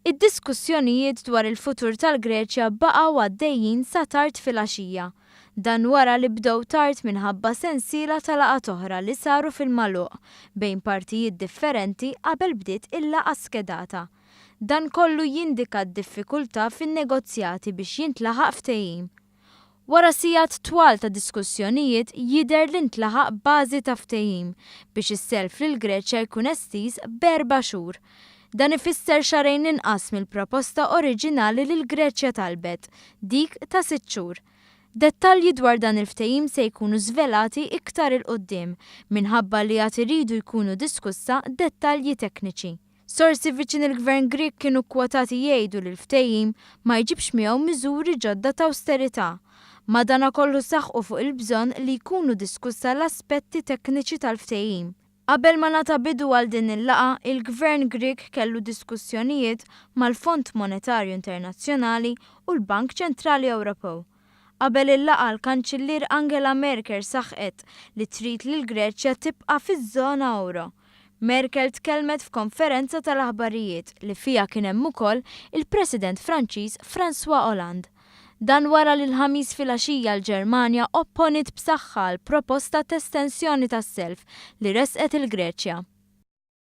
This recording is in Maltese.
Id-diskussjonijiet dwar il-futur tal-Greċja baqgħu għaddejjin sa tard filgħaxija. Dan wara li bdew tard minħabba sensiela ta' laqgħat oħra li saru fil-magħluq bejn partijiet differenti qabel bdiet il-laqgħa skedata. Dan kollu jindika d-diffikultà fin-negozjati biex jintlaħaq ftehim. Wara sigħat twal ta' diskussjonijiet jidher li ntlaħaq bażi ta' ftehim biex is-self lill-Greċja jkun estiż b'4 xhur. Dan ifisser xarejn inqas mill-proposta oriġinali li l-Greċja talbet, dik ta' 6 xhur. Dettalji dwar dan il-ftehim se jkunu żvelati iktar il-qudiem minħabba li għad iridu jkunu diskussa dettalji tekniċi. Sorsi viċin il-Gvern Grieg kienu kwotati jgħidu li l-ftehim ma jġibx miegħu miżuri ġodda ta' awsterità. Madankollu saħħu fuq il-bżonn li jkunu diskussa l-aspetti tekniċi tal-ftehim. Qabel ma nagħta bidu għal din il-laqgħa, il-Gvern Grieg kellu diskussjonijiet mal-Fond Monetarju Internazzjonali u l-Bank Ċentrali Ewropew. Qabel il-laqgħa l-Kanċillier Angela Merkel saħqet li trid li l-Greċja tibqa' fiż-żona euro. Merkel tkellmet f'konferenza tal-aħbarijiet li fiha kien hemm ukoll il-President Franċiż François Hollande. Dan wara li l-ħamis filgħaxija l-Ġermanja opponit b'saħħa l-proposta ta' estensjoni tas-self li resqet il-Greċja.